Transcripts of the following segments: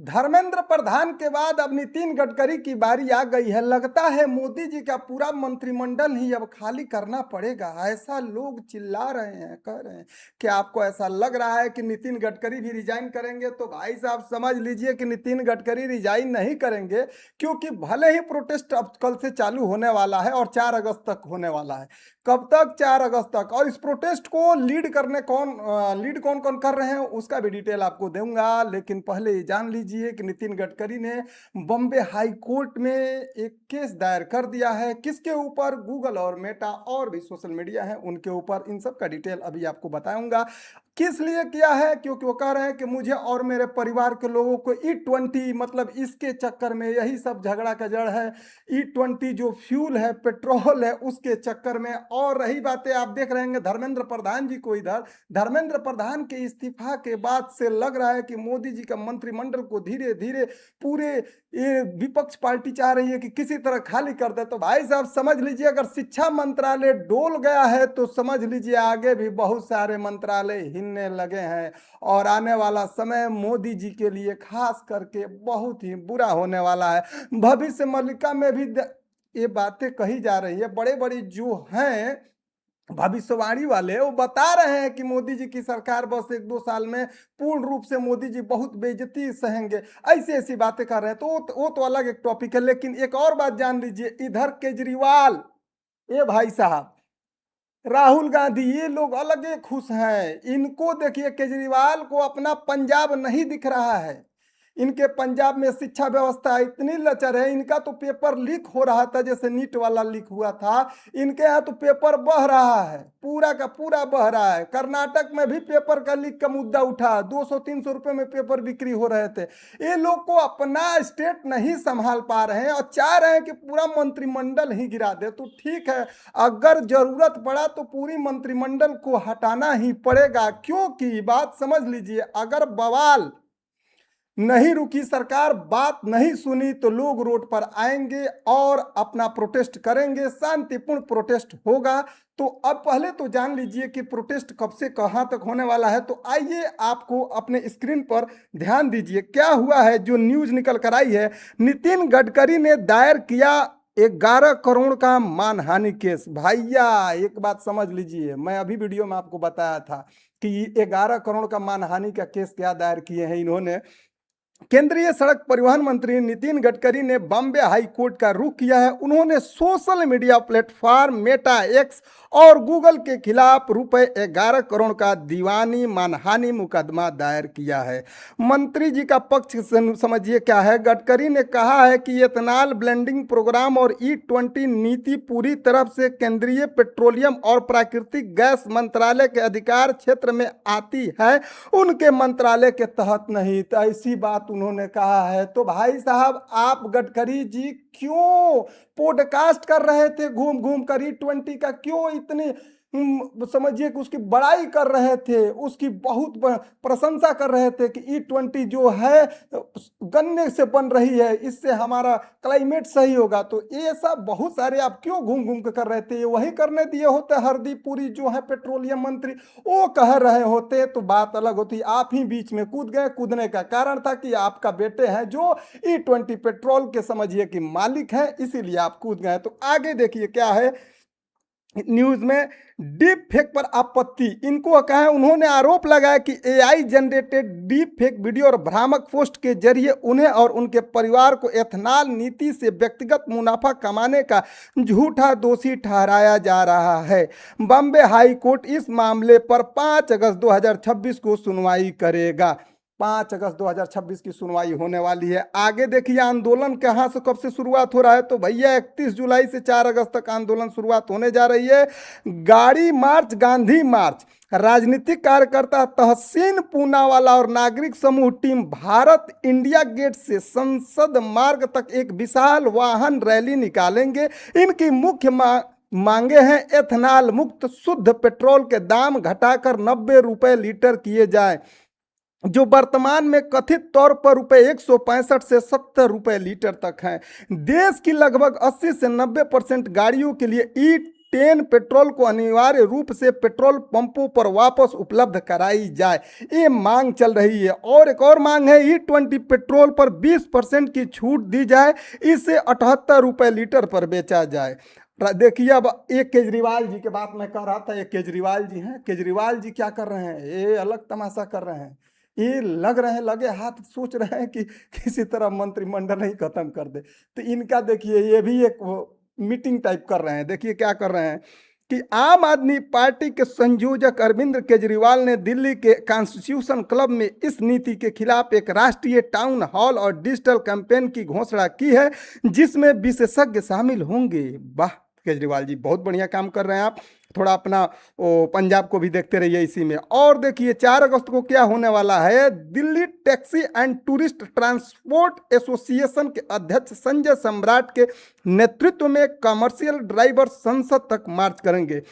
धर्मेंद्र प्रधान के बाद अब नितिन गडकरी की बारी आ गई है। लगता है मोदी जी का पूरा मंत्रिमंडल ही अब खाली करना पड़ेगा, ऐसा लोग चिल्ला रहे हैं, कह रहे हैं। क्या आपको ऐसा लग रहा है कि नितिन गडकरी भी रिजाइन करेंगे? तो भाई साहब समझ लीजिए कि नितिन गडकरी रिजाइन नहीं करेंगे, क्योंकि भले ही प्रोटेस्ट अब कल से चालू होने वाला है और 4 अगस्त तक होने वाला है। कब तक? 4 अगस्त तक। और इस प्रोटेस्ट को लीड कौन कौन कर रहे हैं उसका भी डिटेल आपको दूंगा। लेकिन पहले ये जान लीजिए कि नितिन गडकरी ने बॉम्बे हाई कोर्ट में एक केस दायर कर दिया है। किसके ऊपर? गूगल और मेटा और भी सोशल मीडिया है उनके ऊपर। इन सब का डिटेल अभी आपको बताऊंगा। किस लिए किया है? क्योंकि वो कह रहे हैं कि मुझे और मेरे परिवार के लोगों को E20 मतलब इसके चक्कर में यही सब झगड़ा का जड़ है। E20 जो फ्यूल है, पेट्रोल है, उसके चक्कर में। और रही बातें, आप देख रहे हैं धर्मेंद्र प्रधान जी को इधर। धर्मेंद्र प्रधान के इस्तीफा के बाद से लग रहा है कि मोदी जी का मंत्रिमंडल को धीरे धीरे पूरे ये विपक्ष पार्टी चाह रही है कि किसी तरह खाली कर दे। तो भाई साहब समझ लीजिए, अगर शिक्षा मंत्रालय डोल गया है तो समझ लीजिए आगे भी बहुत सारे मंत्रालय हिलने लगे हैं। और आने वाला समय मोदी जी के लिए खास करके बहुत ही बुरा होने वाला है। भविष्य मल्लिका में भी ये बातें कही जा रही है। बड़े बड़े जो हैं भविष्यवाणी वाले, वो बता रहे हैं कि मोदी जी की सरकार बस 1-2 साल में पूर्ण रूप से मोदी जी बहुत बेइज्जती सहेंगे, ऐसी ऐसी बातें कर रहे हैं। तो वो तो अलग एक टॉपिक है। लेकिन एक और बात जान लीजिए, इधर केजरीवाल, ये भाई साहब, राहुल गांधी, ये लोग अलग ही खुश हैं। इनको देखिए, केजरीवाल को अपना पंजाब नहीं दिख रहा है। इनके पंजाब में शिक्षा व्यवस्था इतनी लचर है, इनका तो पेपर लीक हो रहा था, जैसे नीट वाला लीक हुआ था। इनके यहाँ तो पेपर बह रहा है, पूरा का पूरा बह रहा है। कर्नाटक में भी पेपर का लीक का मुद्दा उठा, 200-300 रुपए में पेपर बिक्री हो रहे थे। ये लोग को अपना स्टेट नहीं संभाल पा रहे हैं और चाह रहे हैं कि पूरा मंत्रिमंडल ही गिरा दे। तो ठीक है, अगर जरूरत पड़ा तो पूरी मंत्रिमंडल को हटाना ही पड़ेगा। क्योंकि बात समझ लीजिए, अगर बवाल नहीं रुकी, सरकार बात नहीं सुनी, तो लोग रोड पर आएंगे और अपना प्रोटेस्ट करेंगे। शांतिपूर्ण प्रोटेस्ट होगा। तो अब पहले तो जान लीजिए कि प्रोटेस्ट कब से कहां तक होने वाला है। तो आइए आपको अपने स्क्रीन पर ध्यान दीजिए क्या हुआ है, जो न्यूज निकल कर आई है। नितिन गडकरी ने दायर किया 11 करोड़ का मानहानि केस। भैया एक बात समझ लीजिए, मैं अभी वीडियो में आपको बताया था कि 11 करोड़ का मानहानि का केस क्या दायर किए हैं इन्होंने। केंद्रीय सड़क परिवहन मंत्री नितिन गडकरी ने बॉम्बे हाई कोर्ट का रुख किया है। उन्होंने social media platform Meta x और गूगल के खिलाफ ₹11 करोड़ का दीवानी मानहानि मुकदमा दायर किया है। मंत्री जी का पक्ष समझिए क्या है। गडकरी ने कहा है कि एथनॉल ब्लेंडिंग प्रोग्राम और E20 नीति पूरी तरफ से केंद्रीय पेट्रोलियम और प्राकृतिक गैस मंत्रालय के अधिकार क्षेत्र में आती है, उनके मंत्रालय के तहत नहीं। तो ऐसी बात उन्होंने कहा है। तो भाई साहब, आप गडकरी जी क्यों पॉडकास्ट कर रहे थे घूम घूम कर? E20 का क्यों इतनी समझिए कि उसकी बड़ाई कर रहे थे, उसकी बहुत प्रशंसा कर रहे थे कि E20 जो है गन्ने से बन रही है, इससे हमारा क्लाइमेट सही होगा। तो ये सब बहुत सारे आप क्यों घूम घूम कर रहे थे? वही करने दिए होते हरदीप पुरी जो है पेट्रोलियम मंत्री, वो कह रहे होते तो बात अलग होती। आप ही बीच में कूद गए। कूदने का कारण था कि आपका बेटे हैं जो E20 पेट्रोल के समझिए कि मालिक है, इसीलिए आप कूद गए। तो आगे देखिए क्या है न्यूज में। डीप फेक पर आपत्ति, इनको कहा है, उन्होंने आरोप लगाया कि AI generated deep fake video और भ्रामक पोस्ट के जरिए उन्हें और उनके परिवार को एथनॉल नीति से व्यक्तिगत मुनाफा कमाने का झूठा दोषी ठहराया जा रहा है। बॉम्बे हाई कोर्ट इस मामले पर 5 अगस्त 2026 को सुनवाई करेगा। 5 अगस्त 2026 की सुनवाई होने वाली है। आगे देखिए आंदोलन कहाँ से कब से शुरुआत हो रहा है। तो भैया 31 जुलाई से 4 अगस्त तक आंदोलन शुरुआत होने जा रही है। गाड़ी मार्च, गांधी मार्च, राजनीतिक कार्यकर्ता तहसीन पूनावाला और नागरिक समूह टीम भारत इंडिया गेट से संसद मार्ग तक एक विशाल वाहन रैली निकालेंगे। इनकी मुख्य मांगे हैं एथनॉल मुक्त शुद्ध पेट्रोल के दाम घटाकर 90 रुपए लीटर किए जाए, जो वर्तमान में कथित तौर पर ₹165 से ₹70 लीटर तक हैं। देश की लगभग 80 से 90% गाड़ियों के लिए 10 पेट्रोल को अनिवार्य रूप से पेट्रोल पंपों पर वापस उपलब्ध कराई जाए, ये मांग चल रही है। और एक और मांग है, E20 पेट्रोल पर 20% की छूट दी जाए, इसे 78 रुपए लीटर पर बेचा जाए। देखिए अब एक केजरीवाल जी की बात मैं कर रहा था, एक केजरीवाल जी हैं, केजरीवाल जी क्या कर रहे हैं, ये अलग तमाशा कर रहे हैं। ये लग रहे हैं, लगे हाथ सोच रहे हैं कि किसी तरह मंत्रिमंडल ही खत्म कर दे। तो इनका देखिए ये भी एक मीटिंग टाइप कर रहे हैं। देखिए क्या कर रहे हैं कि आम आदमी पार्टी के संयोजक अरविंद केजरीवाल ने दिल्ली के कॉन्स्टिट्यूशन क्लब में इस नीति के खिलाफ एक राष्ट्रीय टाउन हॉल और डिजिटल कैंपेन की घोषणा की है, जिसमें विशेषज्ञ शामिल होंगे। वाह केजरीवाल जी, बहुत बढ़िया काम कर रहे हैं आप। थोड़ा अपना पंजाब को भी देखते रहिए इसी में। और देखिए 4 अगस्त को क्या होने वाला है, Delhi taxi and tourist transport association के अध्यक्ष संजय सम्राट के नेतृत्व में कमर्शियल ड्राइवर संसद तक मार्च करेंगे।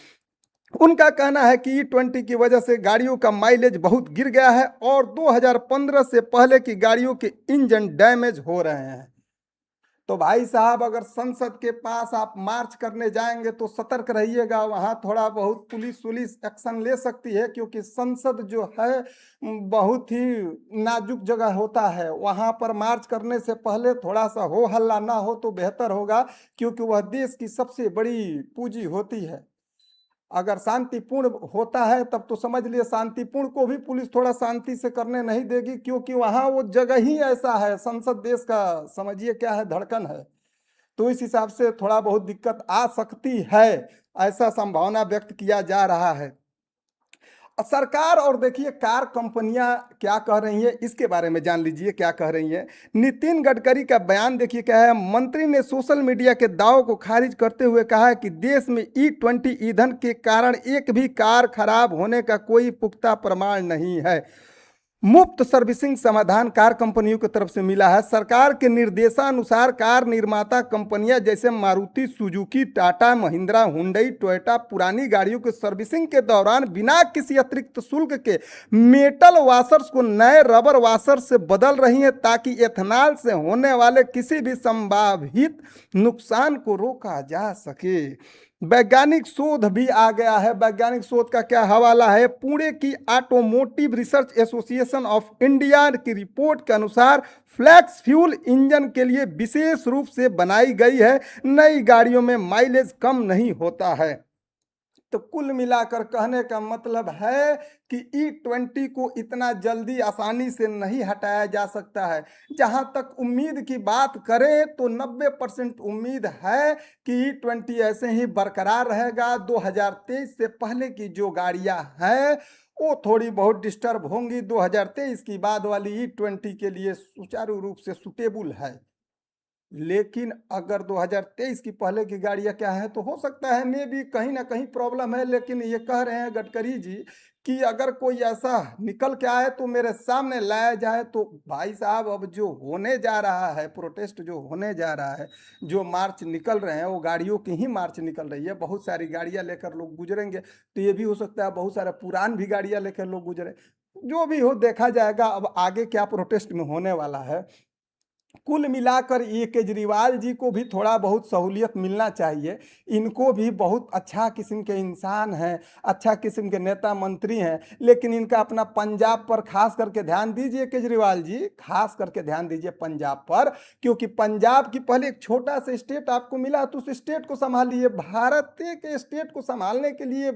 उनका कहना है कि E20 की वजह से गाड़ियों का माइलेज बहुत गिर गया है और 2015 से पहले की गाड़ियों के इंजन डैमेज हो रहे हैं। तो भाई साहब, अगर संसद के पास आप मार्च करने जाएंगे तो सतर्क रहिएगा, वहां थोड़ा बहुत पुलिस एक्शन ले सकती है, क्योंकि संसद जो है बहुत ही नाजुक जगह होता है। वहां पर मार्च करने से पहले थोड़ा सा हो हल्ला ना हो तो बेहतर होगा, क्योंकि वह देश की सबसे बड़ी पूंजी होती है। अगर शांतिपूर्ण होता है तब तो समझ लिए शांतिपूर्ण को भी पुलिस थोड़ा शांति से करने नहीं देगी, क्योंकि वहां वो जगह ही ऐसा है, संसद देश का समझिए क्या है, धड़कन है। तो इस हिसाब से थोड़ा बहुत दिक्कत आ सकती है, ऐसा संभावना व्यक्त किया जा रहा है। सरकार और देखिए कार कंपनियां क्या कह रही हैं, इसके बारे में जान लीजिए क्या कह रही हैं। नितिन गडकरी का बयान देखिए क्या है। मंत्री ने सोशल मीडिया के दावों को खारिज करते हुए कहा है कि देश में E20 ईंधन के कारण एक भी कार खराब होने का कोई पुख्ता प्रमाण नहीं है। मुफ्त सर्विसिंग समाधान कार कंपनियों की तरफ से मिला है। सरकार के निर्देशानुसार कार निर्माता कंपनियां जैसे Maruti Suzuki, Tata, Mahindra, Hyundai, Toyota पुरानी गाड़ियों की सर्विसिंग के दौरान बिना किसी अतिरिक्त शुल्क के मेटल वाशर्स को नए रबर वाशर से बदल रही हैं, ताकि एथेनॉल से होने वाले किसी भी संभावित नुकसान को रोका जा सके। वैज्ञानिक शोध भी आ गया है। वैज्ञानिक शोध का क्या हवाला है, पुणे की automotive research association of India की रिपोर्ट के अनुसार फ्लैक्स फ्यूल इंजन के लिए विशेष रूप से बनाई गई है। नई गाड़ियों में माइलेज कम नहीं होता है। तो कुल मिलाकर कहने का मतलब है कि E20 को इतना जल्दी आसानी से नहीं हटाया जा सकता है। जहां तक उम्मीद की बात करें तो 90% उम्मीद है कि E20 ऐसे ही बरकरार रहेगा। 2023 से पहले की जो गाड़ियां हैं वो थोड़ी बहुत डिस्टर्ब होंगी, 2023 की बाद वाली E20 के लिए सुचारू रूप से सुटेबल है। लेकिन अगर 2023 की पहले की गाड़ियां क्या है तो हो सकता है मे भी कहीं ना कहीं प्रॉब्लम है। लेकिन ये कह रहे हैं गडकरी जी कि अगर कोई ऐसा निकल के आए तो मेरे सामने लाया जाए। तो भाई साहब, अब जो होने जा रहा है, प्रोटेस्ट जो होने जा रहा है, जो मार्च निकल रहे हैं, वो गाड़ियों की ही मार्च निकल रही है। बहुत सारी गाड़ियां लेकर लोग गुजरेंगे, तो ये भी हो सकता है बहुत सारे पुरान भी गाड़ियां लेकर लोग गुजरे। जो भी हो देखा जाएगा, अब आगे क्या प्रोटेस्ट में होने वाला है। कुल मिलाकर ये केजरीवाल जी को भी थोड़ा बहुत सहूलियत मिलना चाहिए। इनको भी बहुत अच्छा किस्म के इंसान हैं, अच्छा किस्म के नेता मंत्री हैं, लेकिन इनका अपना पंजाब पर खास करके ध्यान दीजिए केजरीवाल जी, खास करके ध्यान दीजिए पंजाब पर। क्योंकि पंजाब की पहले एक छोटा सा स्टेट आपको मिला, तो उस स्टेट को संभालिए। भारत के स्टेट को संभालने के लिए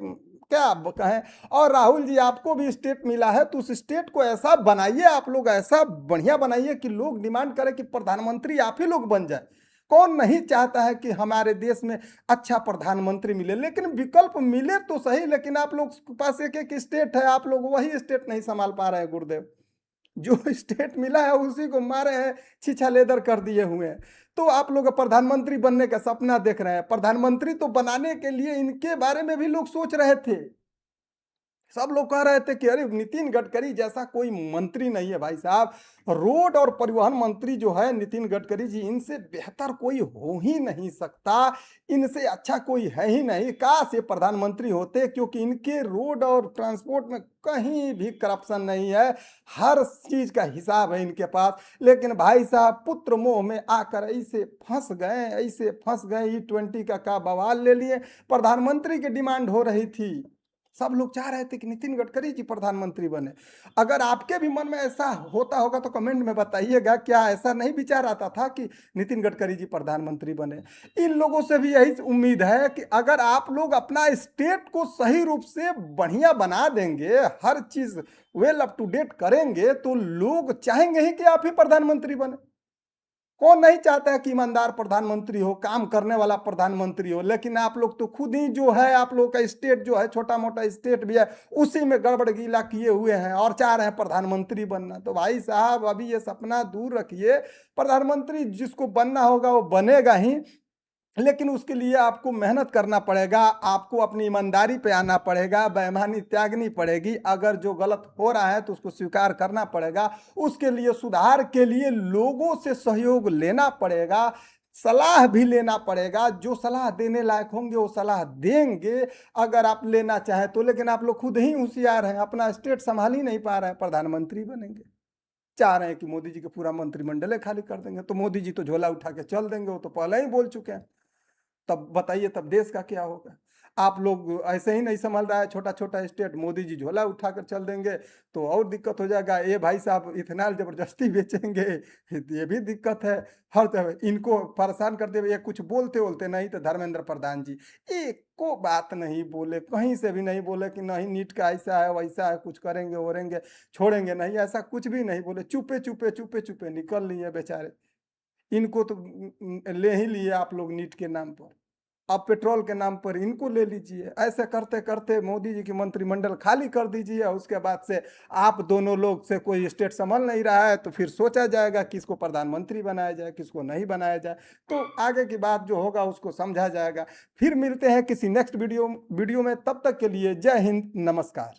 क्या आप कहें। और राहुल जी, आपको भी स्टेट मिला है, तो उस स्टेट को ऐसा बनाइए, आप लोग ऐसा बढ़िया बनाइए कि लोग डिमांड करें कि प्रधानमंत्री आप ही लोग बन जाए। कौन नहीं चाहता है कि हमारे देश में अच्छा प्रधानमंत्री मिले, लेकिन विकल्प मिले तो सही। लेकिन आप लोग के पास एक एक स्टेट है, आप लोग वही स्टेट नहीं संभाल पा रहे हैं गुरुदेव। जो स्टेट मिला है उसी को मारे हैं, छीछा लेदर कर दिए हुए हैं। तो आप लोग प्रधानमंत्री बनने का सपना देख रहे हैं। प्रधानमंत्री तो बनाने के लिए इनके बारे में भी लोग सोच रहे थे। सब लोग कह रहे थे कि अरे नितिन गडकरी जैसा कोई मंत्री नहीं है भाई साहब। रोड और परिवहन मंत्री जो है नितिन गडकरी जी, इनसे बेहतर कोई हो ही नहीं सकता, इनसे अच्छा कोई है ही नहीं। काश ये प्रधानमंत्री होते, क्योंकि इनके रोड और ट्रांसपोर्ट में कहीं भी करप्शन नहीं है, हर चीज का हिसाब है इनके पास। लेकिन भाई साहब पुत्र मोह में आकर ऐसे फंस गए, ऐसे फंस गए, E20 का बवाल ले लिए। प्रधानमंत्री की डिमांड हो रही थी, सब लोग चाह रहे थे कि नितिन गडकरी जी प्रधानमंत्री बने। अगर आपके भी मन में ऐसा होता होगा तो कमेंट में बताइएगा, क्या ऐसा नहीं विचार आता था कि नितिन गडकरी जी प्रधानमंत्री बने। इन लोगों से भी यही उम्मीद है कि अगर आप लोग अपना स्टेट को सही रूप से बढ़िया बना देंगे, हर चीज वेल अप टू डेट करेंगे, तो लोग चाहेंगे ही कि आप ही प्रधानमंत्री बने। कौन नहीं चाहता है कि ईमानदार प्रधानमंत्री हो, काम करने वाला प्रधानमंत्री हो। लेकिन आप लोग तो खुद ही जो है, आप लोग का स्टेट जो है, छोटा मोटा स्टेट भी है, उसी में गड़बड़ गीला किए हुए हैं और चाह रहे हैं प्रधानमंत्री बनना। तो भाई साहब अभी ये सपना दूर रखिए, प्रधानमंत्री जिसको बनना होगा वो बनेगा ही, लेकिन उसके लिए आपको मेहनत करना पड़ेगा, आपको अपनी ईमानदारी पे आना पड़ेगा, बेईमानी त्यागनी पड़ेगी। अगर जो गलत हो रहा है तो उसको स्वीकार करना पड़ेगा, उसके लिए सुधार के लिए लोगों से सहयोग लेना पड़ेगा, सलाह भी लेना पड़ेगा। जो सलाह देने लायक होंगे वो सलाह देंगे, अगर आप लेना चाहें तो। लेकिन आप लोग खुद ही होशियार हैं, अपना स्टेट संभाल ही नहीं पा रहे हैं, प्रधानमंत्री बनेंगे, चाह रहे हैं कि मोदी जी का पूरा मंत्रिमंडल खाली कर देंगे। तो मोदी जी तो झोला उठा के चल देंगे, वो तो पहले ही बोल चुके हैं। तब बताइए तब देश का क्या होगा। आप लोग ऐसे ही नहीं संभल रहा है, छोटा छोटा स्टेट, मोदी जी झोला उठाकर चल देंगे तो और दिक्कत हो जाएगा। ये भाई साहब इथेनॉल जबरदस्ती बेचेंगे, ये भी दिक्कत है। हर तरह इनको परेशान करते हुए, ये कुछ बोलते बोलते नहीं तो धर्मेंद्र प्रधान जी एक को बात नहीं बोले, कहीं से भी नहीं बोले कि नहीं नीट का ऐसा है वैसा है, कुछ करेंगे वरेंगे, छोड़ेंगे नहीं, ऐसा कुछ भी नहीं बोले। चुपे चुपे चुपे चुपे निकल लिए बेचारे। इनको तो ले ही लिए आप लोग नीट के नाम पर, अब पेट्रोल के नाम पर इनको ले लीजिए। ऐसे करते करते मोदी जी की मंत्रिमंडल खाली कर दीजिए, उसके बाद से आप दोनों लोग से कोई स्टेट संभल नहीं रहा है, तो फिर सोचा जाएगा किसको प्रधानमंत्री बनाया जाए, किसको नहीं बनाया जाए। तो आगे की बात जो होगा उसको समझा जाएगा। फिर मिलते हैं किसी नेक्स्ट वीडियो में, तब तक के लिए जय हिंद, नमस्कार।